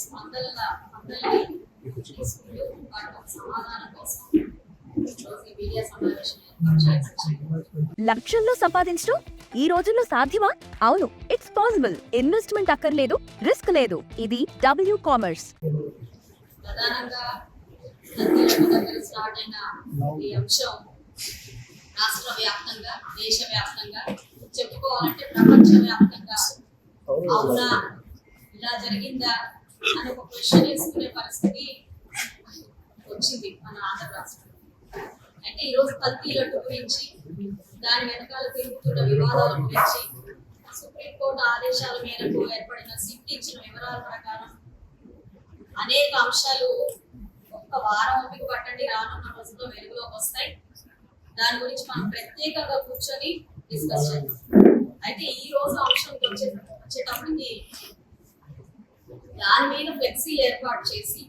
స్పందనని తీసుకుంటూ వాటి సమాధానం కోసం మీడియా సమావేశం ఏర్పాటు చేయాల్సి లక్షల్లో సంపాదించడం ఈ రోజుల్లో సాధ్యమా? అవును, ఇట్స్ పాసిబుల్. ఇన్వెస్ట్మెంట్ అక్కర్లేదు, రిస్క్ లేదు. ఇది డబ్ల్యూ కామర్స్. ప్రధానంగా దగ్గర స్టార్ట్ అయిన ఈ అంశం రాష్ట్ర వ్యాప్తంగా, దేశవ్యాప్తంగా, చెప్పుకోవాలంటే ప్రపంచ వ్యాప్తంగా అవునా ఇలా జరిగిందా అని ఒక క్వశ్చన్ వేసుకునే పరిస్థితి వచ్చింది మన ఆంధ్ర రాష్ట్రం. అయితే ఈరోజు కల్తీ లడ్డు గురించి, దాని వెనకాల తిరుగుతున్న వివాదాల గురించి, సుప్రీంకోర్టు ఆదేశాల మేరకు ఏర్పడిన సిట్ ఇచ్చిన వివరాల ప్రకారం అనేక అంశాలు ఒక్క వారం ఓపిక పట్టండి, రానున్న రోజుల్లో వెలుగులోకి వస్తాయి. దాని గురించి మనం ప్రత్యేకంగా కూర్చొని డిస్కస్ చేద్దాం. అయితే ఈ రోజు అంశం వచ్చేటప్పటికి దాని మీద ఫ్లెక్సీలు ఏర్పాటు చేసి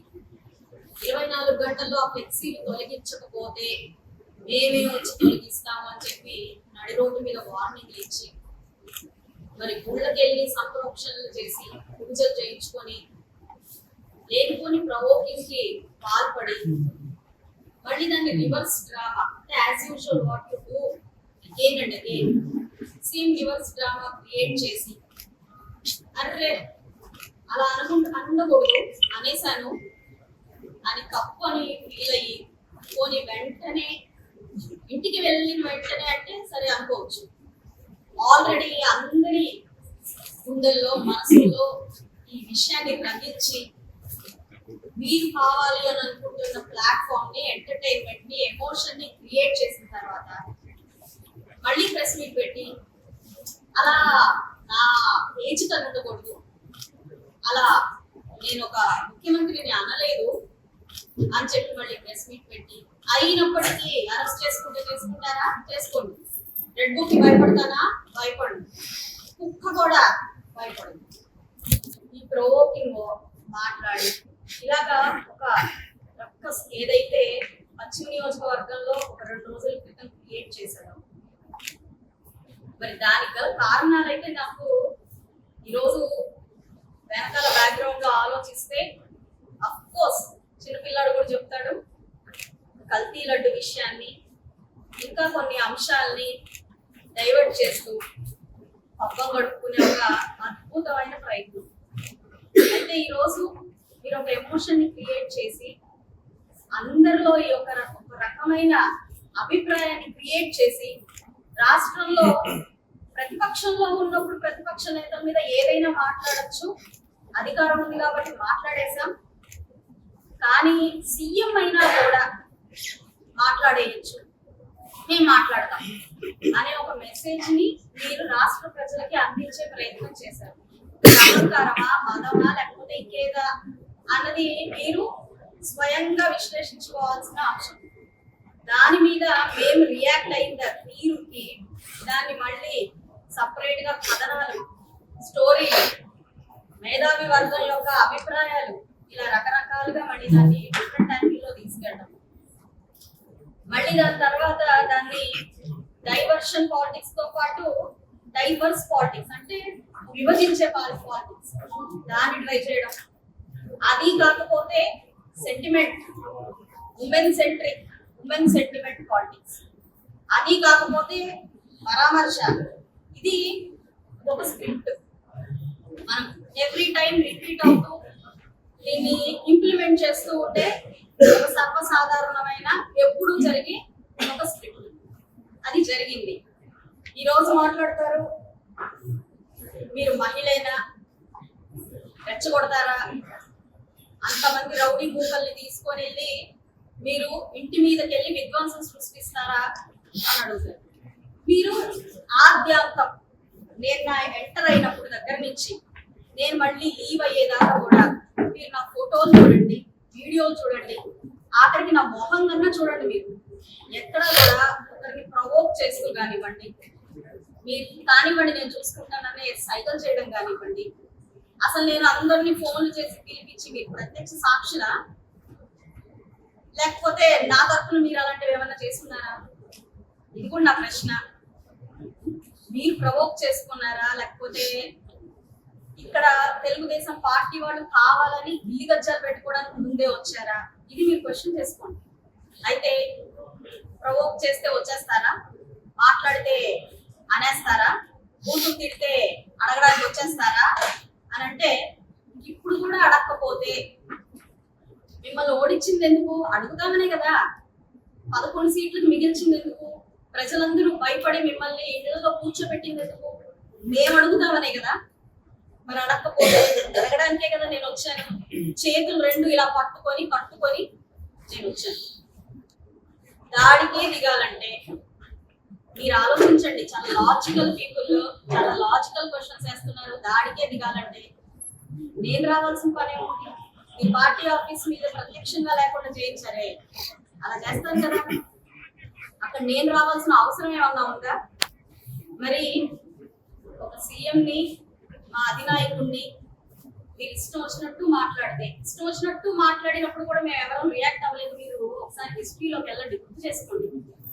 24 గంటల్లో ఆ ఫ్లెక్సీలు తొలగించకపోతే మేమే వచ్చి తొలగిస్తాము అని చెప్పి నడి రోడ్డు మీద వార్నింగ్లు ఇచ్చి మరి గుళ్ళకెళ్ళి సంప్రోక్షణలు చేసి పూజలు చేయించుకొని లేనిపోని ప్రవోకింగ్ కి పాల్పడి మళ్ళీ దాన్ని రివర్స్ డ్రామా అంటే as usual what to do again and again same reverse drama create చేసి అరే అలా అనకూడదు అనేసాను అని కప్పు అని ఫీల్ అయ్యి పోనీ వెంటనే ఇంటికి వెళ్ళిన వెంటనే అంటే సరే అనుకోవచ్చు. ఆల్రెడీ అందరి గుండెల్లో మనసులో ఈ విషయాన్ని గ్రహించి మీరు కావాలి అని అనుకుంటున్న ప్లాట్ఫామ్ ని, ఎంటర్టైన్మెంట్ ని, ఎమోషన్ ని క్రియేట్ చేసిన తర్వాత మళ్ళీ ప్రెస్ మీట్ పెట్టి అలా నా ఏజ్ కన్నా ఉండకూడదు, అలా నేను ఒక ముఖ్యమంత్రిని అనలేదు అని చెప్పి మళ్ళీ ప్రెస్ మీట్ పెట్టి అయినప్పటికీ అరెస్ట్ చేసుకుంటారా చేసుకోండి, రెడ్ బుక్ కి భయపడతానా భయపడు, కుక్క కూడా భయపడదు. ఈ ప్రొవోకింగ్ మాట్లాడి ఇలాగా ఒక రక్కస్ ఏదైతే పశ్చిమ నియోజకవర్గంలో ఒక 2 రోజుల క్రితం క్రియేట్ చేశాడు, మరి దానికి గల కారణాలైతే నాకు ఈరోజు వెనకాల బ్యాక్గ్రౌండ్ లో ఆలోచిస్తే అఫ్ కోర్స్ చిన్నపిల్లాడు కూడా చెప్తాడు కల్తీ లడ్డు విషయాన్ని, ఇంకా కొన్ని అంశాలని డైవర్ట్ చేస్తూ పబ్బం గడుపుకునే ఒక అద్భుతమైన ప్రయత్నం. అయితే ఈరోజు మీరు ఒక ఎమోషన్ ని క్రియేట్ చేసి అందరిలో ఈ ఒక రకమైన అభిప్రాయాన్ని క్రియేట్ చేసి రాష్ట్రంలో ప్రతిపక్షంలో ఉన్నప్పుడు ప్రతిపక్ష నేతల మీద ఏదైనా మాట్లాడచ్చు, అధికారం ఉంది కాబట్టి మాట్లాడేశాం, కానీ సీఎం అయినా కూడా మాట్లాడేయచ్చు, మేము మాట్లాడతాం అనే ఒక మెసేజ్ ని మీరు రాష్ట్ర ప్రజలకి అందించే ప్రయత్నం చేశారు. అహంకారమా, మదమా, లేకపోతే ఇంకేదా అన్నది మీరు స్వయంగా విశ్లేషించుకోవాల్సిన అంశం. దాని మీద మేము రియాక్ట్ అయిన తీరుకి దాన్ని మళ్ళీ సపరేట్ గా కథనాలు, స్టోరీలు, మేధావి వర్గం యొక్క అభిప్రాయాలు, ఇలా రకరకాలుగా మళ్ళీ దాన్ని డిఫరెంట్ యాంగిల్ లో తీసుకెళ్ళడం, మళ్ళీ దాని తర్వాత దాన్ని డైవర్షన్ పాలిటిక్స్ తో పాటు డైవర్స్ పాలిటిక్స్ అంటే విభజించే పాలిటిక్స్ దాన్ని ట్రై చేయడం, అది కాకపోతే సెంటిమెంట్, ఉమెన్ సెంటిమెంట్ పాలిటిక్స్, అది కాకపోతే పరామర్శ, ఇది ఒక స్క్రిప్ట్ మనం ఎవ్రీ టైం రిపీట్ అవుతూ దీన్ని ఇంప్లిమెంట్ చేస్తూ ఉంటే ఒక సర్వసాధారణమైన ఎప్పుడు జరిగే ఒక స్క్రిప్ట్. అది జరిగింది. ఈరోజు మాట్లాడతారు మీరు మహిళైనా రెచ్చగొడతారా, అంతమంది రౌడీ భూకల్ని తీసుకొని వెళ్ళి మీరు ఇంటి మీదకి వెళ్ళి విధ్వంసం సృష్టిస్తారా అని అడుగుతారు. మీరు ఆద్యాంతం నేను నా ఎంటర్ అయినప్పుడు దగ్గర నుంచి నేను మళ్ళీ లీవ్ అయ్యేదాకా కూడా మీరు నా ఫోటోలు చూడండి, వీడియోలు చూడండి, ఆఖరికి నా మొహం కన్నా చూడండి. మీరు ఎక్కడ కూడా ఒకరికి ప్రవోక్ చేస్తూ కానివ్వండి, మీరు కానివ్వండి నేను చూసుకుంటాననే సైకిల్ చేయడం కానివ్వండి, అసలు నేను అందరినీ ఫోన్లు చేసి పిలిపించి మీరు ప్రత్యక్ష సాక్షులా, లేకపోతే నా తరఫున మీరు అలాంటివి ఏమన్నా చేస్తున్నారా? ఇది కూడా నా ప్రశ్న. మీరు ప్రవోక్ చేసుకున్నారా, లేకపోతే ఇక్కడ తెలుగుదేశం పార్టీ వాళ్ళు కావాలని ఇల్లు గజ్జాలు పెట్టుకోవడానికి ముందే వచ్చారా? ఇది మీరు క్వశ్చన్ చేసుకోండి. అయితే ప్రవోక్ చేస్తే వచ్చేస్తారా? మాట్లాడితే అనేస్తారా? కూతురు తిడితే అడగడానికి వచ్చేస్తారా అని అంటే, ఇప్పుడు కూడా అడగకపోతే మిమ్మల్ని ఓడించింది ఎందుకు? అడుగుతామనే కదా. 11 సీట్లకు మిగిల్చింది ఎందుకు? ప్రజలందరూ భయపడి మిమ్మల్ని ఇళ్లలో కూర్చోబెట్టింది ఎందుకు? మేము అడుగుతామనే కదా. మరి అడగకపోతే అడగడానికే కదా నేను వచ్చాను. చేతులు రెండు ఇలా పట్టుకొని నేను వచ్చాను. దాడికే దిగాలంటే మీరు ఆలోచించండి. చాలా లాజికల్ పీపుల్, చాలా లాజికల్ క్వశ్చన్స్ వేస్తున్నారు. దాడికే దిగాలంటే నేను రావాల్సిన పని ఏమిటి? మీ పార్టీ ఆఫీస్ మీద ప్రత్యక్షంగా లేకుండా చేయించారే, అలా చేస్తాను కదా. అక్కడ నేను రావాల్సిన అవసరం ఏమన్నా ఉందా? మరి ఒక సీఎంని, మా అధినాయకుడిని మీరు ఇష్టం వచ్చినట్టు మాట్లాడినప్పుడు కూడా మేము ఎవరూ రియాక్ట్ అవ్వలేదు. మీరు ఒకసారి హిస్టరీలోకి వెళ్ళండి, గుర్తు చేసుకోండి.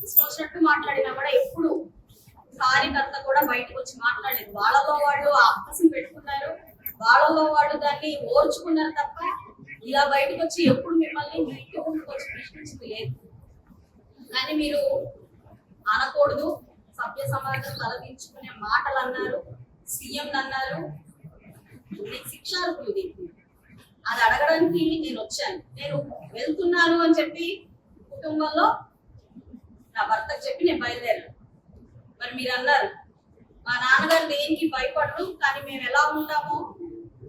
ఇష్టం వచ్చినట్టు మాట్లాడినా కూడా ఎప్పుడు కార్యకర్త కూడా బయటకు వచ్చి మాట్లాడలేదు. వాళ్ళలో వాళ్ళు ఆ అక్కసం పెట్టుకున్నారు, వాళ్ళలో వాళ్ళు దాన్ని ఓర్చుకున్నారు తప్ప ఇలా బయటకు వచ్చి ఎప్పుడు మిమ్మల్ని వచ్చి ప్రశ్నించింది లేదు. కానీ మీరు అనకూడదు, సభ్య సమాజం తలదించుకునే మాటలు అన్నారు, సీఎం అన్నారు. మీకు శిక్షార్హులు దీనికి. అది అడగడానికి నేను వచ్చాను. నేను వెళ్తున్నాను అని చెప్పి కుటుంబంలో నా భర్తకు చెప్పి నేను బయలుదేరాను. మరి మీరు అన్నారు మా నాన్నగారు దేనికి భయపడరు, కానీ మేము ఎలా ఉంటామో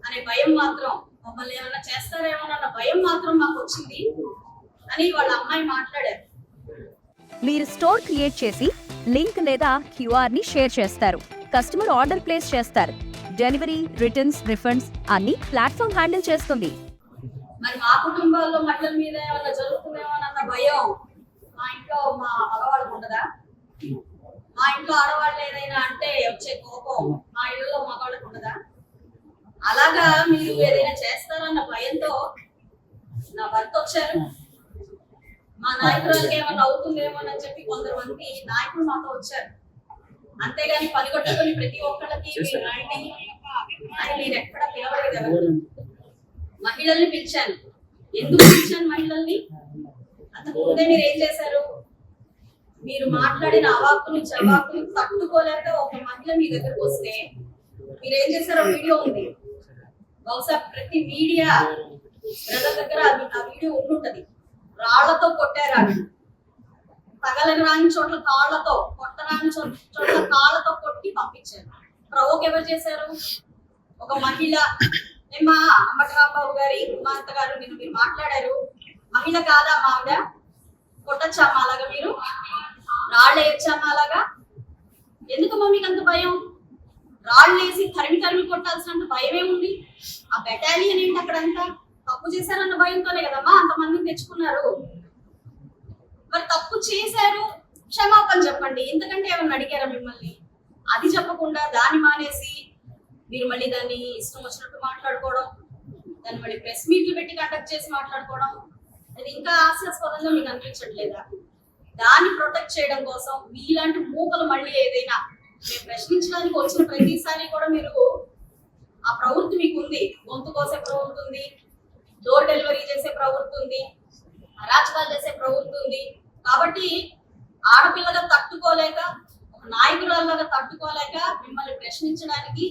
అనే భయం మాత్రం, మమ్మల్ని ఏమైనా చేస్తారేమోనన్న భయం మాత్రం మాకు వచ్చింది అని వాళ్ళ అమ్మాయి మాట్లాడారు. మీరు స్టోర్ క్రియేట్ చేసి లింక్ లేదా క్యూఆర్ ని షేర్ చేస్తారు. కస్టమర్ ఆర్డర్ ప్లేస్ చేస్తారు. డెలివరీ, రిటర్న్స్, రిఫండ్స్ అన్ని ప్లాట్ఫామ్ హ్యాండిల్ చేస్తుంది. మరి మా కుటుంబాల్లో మహిళల మీద ఏమైనా జరుగుతుందేమోనన్న భయం మా ఇంట్లో మా మగవాళ్ళకు ఉండదా? మా ఇంట్లో ఆడవాళ్ళు ఏదైనా అంటే వచ్చే కోపం మా ఇళ్ళలో మగవాళ్ళకు ఉండదా? అలాగా మీరు ఏదైనా చేస్తారన్న భయంతో నా భర్త వచ్చారు. మా నాయకురాలకి ఏమన్నా అవుతుందేమోనని చెప్పి కొంతమంది నాయకులు మాతో వచ్చారు. అంతేగాని పనిగొట్టుకుని ప్రతి ఒక్కళ్ళకి నేను ఎక్కడ పిలవలేదు. ఎవరు మహిళల్ని పిలిచాను. ఎందుకు పిలిచాను మహిళల్ని? అంతకుముందే మీరు ఏం చేశారు? మీరు మాట్లాడిన అవాక్కులు చవాకులు తట్టుకోలేక ఒక మహిళ మీ దగ్గరకు వస్తే మీరు ఏం చేశారో వీడియో ఉంది. బహుశా ప్రతి మీడియా బ్రదర్ దగ్గర ఆ వీడియో ఉంటుంటది. రాళ్లతో కొట్టారు. ఆమె తగలని రాని చోట్ల కాళ్లతో, కొట్టరాని చోట్ల కాళ్లతో కొట్టి పంపించారు. ప్రవోక్ ఎవరు చేశారు? ఒక మహిళ. మా అంబటరాంబాబు గారి కుమార్తె గారు నిన్ను మీరు మాట్లాడారు. మహిళ కాదా మావిడ? కొట్టచ్చామా అలాగా? మీరు రాళ్ళు వేయచ్చామా అలాగా? ఎందుకమ్మా మీకు అంత భయం? రాళ్ళు వేసి తరిమి కొట్టాల్సినంత భయం ఏముంది? ఆ బెటాలియన్ ఏంటి అక్కడంతా? తప్పు చేశారన్న భయంతోనే కదమ్మా అంతమందిని తెచ్చుకున్నారు. మరి తప్పు చేశారు, క్షమాపణ చెప్పండి. ఎందుకంటే ఏమన్నా అడిగారా మిమ్మల్ని? అది చెప్పకుండా దాన్ని మానేసి మీరు మళ్ళీ దాన్ని ఇష్టం వచ్చినట్టు మాట్లాడుకోవడం, దాన్ని మళ్ళీ ప్రెస్ మీట్లు పెట్టి కండక్ట్ చేసి మాట్లాడుకోవడం, అది ఇంకా హాస్యాస్పదంగా మీకు అనిపించట్లేదా? దాన్ని ప్రొటెక్ట్ చేయడం కోసం మీలాంటి మూకలు మళ్ళీ ఏదైనా మేము ప్రశ్నించడానికి వచ్చిన ప్రతిసారి కూడా మీరు ఆ ప్రవృత్తి మీకు ఉంది. గొంతు కోసే ప్రవృత్తి ఉంది, డోర్ డెలివరీ చేసే ప్రవృత్తి ఉంది, అరాచకాలు చేసే ప్రవృత్తి ఉంది. కాబట్టి ఆడపిల్లగా తట్టుకోలేక, ఒక నాయకురాల్లాగా తట్టుకోలేక మిమ్మల్ని ప్రశ్నించడానికి,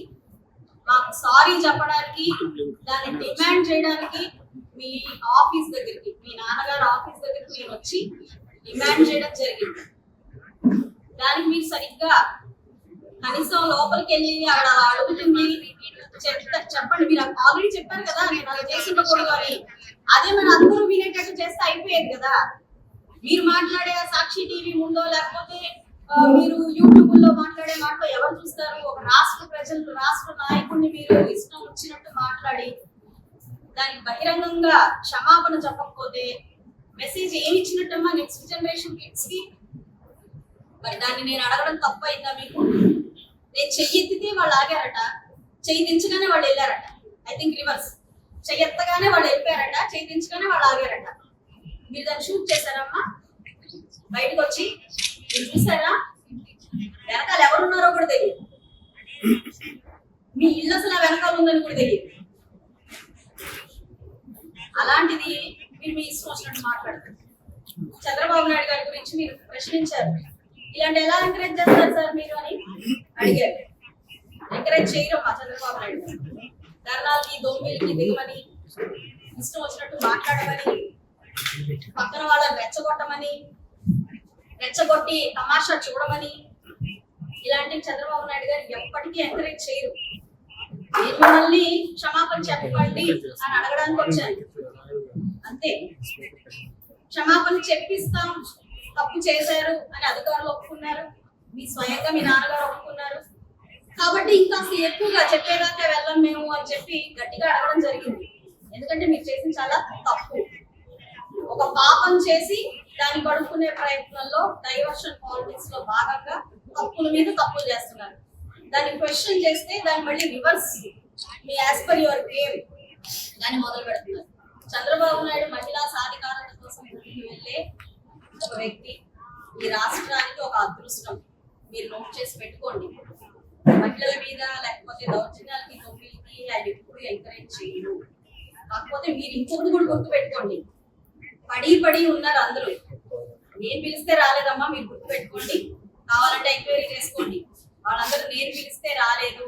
మాకు సారీ చెప్పడానికి, దాన్ని డిమాండ్ చేయడానికి మీ ఆఫీస్ దగ్గరికి, మీ నాన్నగారు ఆఫీస్ దగ్గరికి నేను వచ్చి డిమాండ్ చేయడం జరిగింది. దానికి మీరు సరిగ్గా కనీసం లోపలికి వెళ్ళి అక్కడ అడుగుతుంది చెప్పండి. మీరు ఆల్రెడీ చెప్పారు కదా నేను అలా చేస్తుండకూడదు అని. అదే మరి అందరూ వినేటట్టు చేస్తే అయిపోయేది కదా. మీరు మాట్లాడే సాక్షి టీవీ ముందో లేకపోతే మీరు యూట్యూబ్ లో మాట్లాడే మాటలో ఎవరు చూస్తారు? ఒక రాష్ట్ర ప్రజలు, రాష్ట్ర నాయకుడిని మీరు ఇష్టం వచ్చినట్టు మాట్లాడి దానికి బహిరంగంగా క్షమాపణ చెప్పకపోతే మెసేజ్ ఏమి ఇచ్చినట్టమ్మా నెక్స్ట్ జనరేషన్ కిడ్స్ కి? మరి దాన్ని నేను అడగడం తప్పైందా మీకు? నేను చెయ్యి ఎత్తితే వాళ్ళు ఆగారట, చెయ్యి దించగానే వాళ్ళు వెళ్ళారట. I think reverse. చెయ్యి ఎత్తగానే వాళ్ళు వెళ్ళిపోయారట, చెయ్యి దించగానే వాళ్ళు ఆగారట. మీరు దాన్ని షూట్ చేశారమ్మా? బయటకు వచ్చి మీరు చూసారా? వెనకాల ఎవరున్నారో కూడా తెలియదు. మీ ఇల్లు అసలు ఆ వెనకాల ఉందని కూడా తెలియదు. అలాంటిది మీరు మీ ఇష్టం వచ్చినట్టు మాట్లాడతారు. చంద్రబాబు నాయుడు గారి గురించి మీరు ప్రశ్నించారు. ఇలాంటి ఎలా ఎంకరేజ్ చేస్తారు సార్ మీరు అని అడిగారు. ఎంకరేజ్ చేయడం మా చంద్రబాబు నాయుడు గారు ధర్నాలకి దొంగిలికి దిగమని, ఇష్టం వచ్చినట్టు మాట్లాడమని, పక్కన వాళ్ళని రెచ్చగొట్టి తమాషా చూడమని, ఇలాంటి చంద్రబాబు నాయుడు గారు ఎప్పటికీ ఎంకరేజ్ చేయరు. నేను మిమ్మల్ని క్షమాపణ చెప్పండి అని అడగడానికి వచ్చాను అంతే. క్షమాపణ చెప్పిస్తాం, తప్పు చేశారు అని అధికారులు ఒప్పుకున్నారు, మీ స్వయంగా మీ నాన్నగారు ఒప్పుకున్నారు. కాబట్టి ఇంకా ఎక్కువగా చెప్పేదాకా వెళ్ళం మేము అని చెప్పి గట్టిగా అడగడం జరిగింది. ఎందుకంటే మీరు చేసిన చాలా తప్పు. ఒక పాపం చేసి దాన్ని పడుకునే ప్రయత్నంలో డైవర్షన్ పాలిటిక్స్ లో భాగంగా తప్పుల మీద తప్పులు చేస్తున్నారు. దాన్ని క్వశ్చన్ చేస్తే దాన్ని మళ్ళీ reverse me as per your game దాన్ని మొదలు పెడుతున్నారు. చంద్రబాబు నాయుడు మహిళా సాధికారత కోసం వెళ్ళే ఒక వ్యక్తి. ఈ రాష్ట్రానికి ఒక అదృష్టం, మీరు నోట్ చేసి పెట్టుకోండి. మహిళల మీద లేకపోతే దౌర్జన్యాలకి దొంగిలికి ఆయన ఎప్పుడు ఎంకరేజ్ చేయరు. కాకపోతే మీరు ఇంకొకటి కూడా గుర్తు పెట్టుకోండి, పడి ఉన్నారు అందరూ. నేను పిలిస్తే రాలేదమ్మా, మీరు గుర్తు పెట్టుకోండి, కావాలంటే ఎంక్వైరీ చేసుకోండి. వాళ్ళందరూ నేను పిలిస్తే రాలేదు,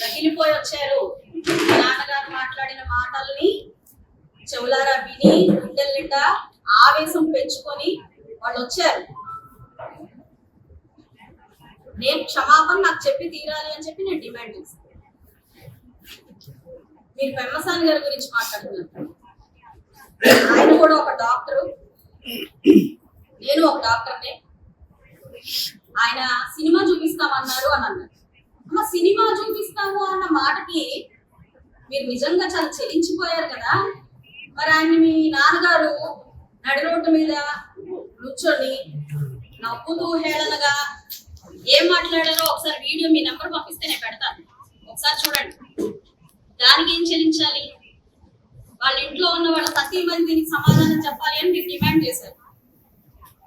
రగిలిపోయి వచ్చారు. నాన్నగారు మాట్లాడిన మాటల్ని చెవులారా విని గుండెల నిండా ఆవేశం పెంచుకొని వాళ్ళు వచ్చారు. నేను క్షమాపణ నాకు చెప్పి తీరాలి అని చెప్పి నేను డిమాండ్ చేస్తాను. మీరు పెమ్మసాని గారి గురించి మాట్లాడుతున్నారు. ఆయన కూడా ఒక డాక్టరు, నేను ఒక డాక్టర్నే. ఆయన సినిమా చూపిస్తామన్నారు అని అన్నారు. అమ్మ, సినిమా చూపిస్తాము అన్న మాటకి మీరు నిజంగా చాలా చెల్లించిపోయారు కదా. మరి ఆయన మీ నాన్నగారు నడి రోడ్డు మీద కూర్చొని నవ్వుతూ హేళనగా ఏం మాట్లాడారో ఒకసారి వీడియో మీ నెంబర్ పంపిస్తే నేను పెడతాను, ఒకసారి చూడండి. దానికి ఏం చెల్లించాలి? వాళ్ళ ఇంట్లో ఉన్న వాళ్ళ సతీమణి దీనికి సమాధానం చెప్పాలి అని మీరు డిమాండ్ చేశారు.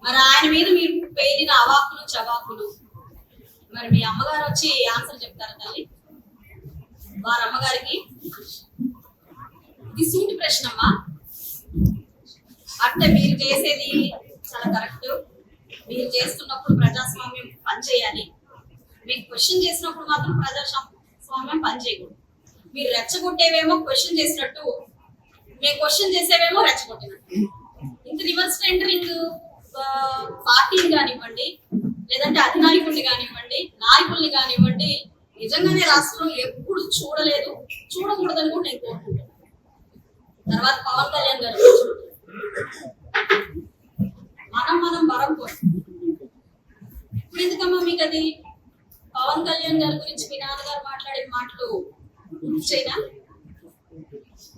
మరి ఆయన మీద మీరు పేరిన అవాకులు చవాకులు, మరి మీ అమ్మగారు వచ్చి ఆన్సర్ చెప్తారా తల్లి? వారి అమ్మగారికి ఇది సూటి ప్రశ్న అమ్మా. అంటే మీరు చేసేది చాలా కరెక్ట్. మీరు చేస్తున్నప్పుడు ప్రజాస్వామ్యం పనిచేయాలి. మీకు క్వశ్చన్ చేసినప్పుడు మాత్రం ప్రజాస్వామ్యం పనిచేయకూడదు. మీరు రెచ్చగొట్టేవేమో క్వశ్చన్ చేసినట్టు, మేము క్వశ్చన్ చేసేవేమో రెచ్చగొట్టినట్టు. ఇంత రివర్స్ టెండరింగ్ పార్టీని కానివ్వండి, లేదంటే అధినాయకుడిని కానివ్వండి, నాయకుల్ని కానివ్వండి, నిజంగానే రాష్ట్రం ఎప్పుడు చూడలేదు, చూడకూడదని కూడా నేను కోరుకుంటున్నాను. తర్వాత పవన్ కళ్యాణ్ గారు మనం వరం కోసం ఇప్పుడు ఎందుకమ్మా మీకు అది? పవన్ కళ్యాణ్ గారి గురించి మీ నాన్నగారు మాట్లాడిన మాటలు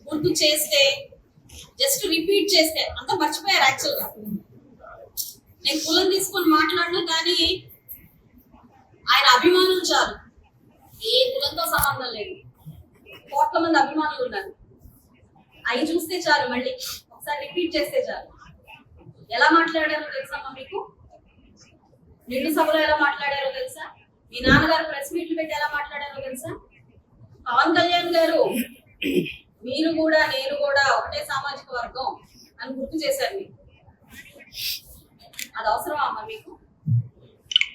గుర్తు చేస్తే జస్ట్ రిపీట్ చేస్తే అంతా మర్చిపోయారు. యాక్చువల్ గా నేను కులం తీసుకొని మాట్లాడను, కానీ ఆయన అభిమానులు చాలు, ఏ కులంతో సంబంధం లేదు. కోట్ల మంది అభిమానులు ఉన్నారు. అవి చూస్తే చాలు, మళ్ళీ ఒకసారి రిపీట్ చేస్తే చాలు. ఎలా మాట్లాడారో తెలుసమ్మా మీకు? నిండు సభలో ఎలా మాట్లాడారో తెలుసా? మీ నాన్నగారు ప్రెస్ మీట్లు పెట్టి ఎలా మాట్లాడారో తెలుసా? పవన్ కళ్యాణ్ గారు మీరు కూడా నేను కూడా ఒకటే సామాజిక వర్గం అని గుర్తు చేశారు మీకు. అది అవసరం అమ్మా మీకు?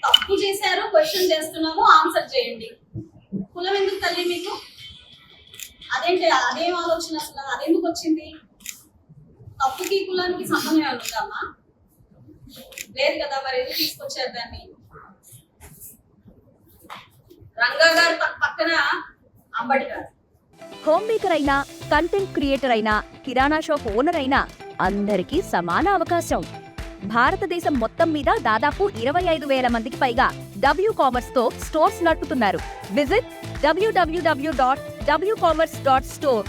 తప్పు చేశారు, క్వశ్చన్ చేస్తున్నాము, ఆన్సర్ చేయండి. కులం ఎందుకు తల్లి మీకు? అదేంటి, అదేం ఆలోచన అసలు? అదెందుకు వచ్చింది? తప్పుకి కులానికి సంబంధం ఏమైనా ఉందమ్మా? లేదు కదా, మరి ఎందుకు తీసుకొచ్చారు దాన్ని? రంగా గారు పక్కన అంబటి గారు. హోమ్ మేకర్ అయినా, కంటెంట్ క్రియేటర్ అయినా, కిరాణా షాప్ ఓనర్ అయినా అందరికీ సమాన అవకాశం. భారతదేశం మొత్తం మీద దాదాపు 25,000 మందికి పైగా WCommerce తో స్టోర్స్ నడుపుతున్నారు. Visit www.wcommerce.store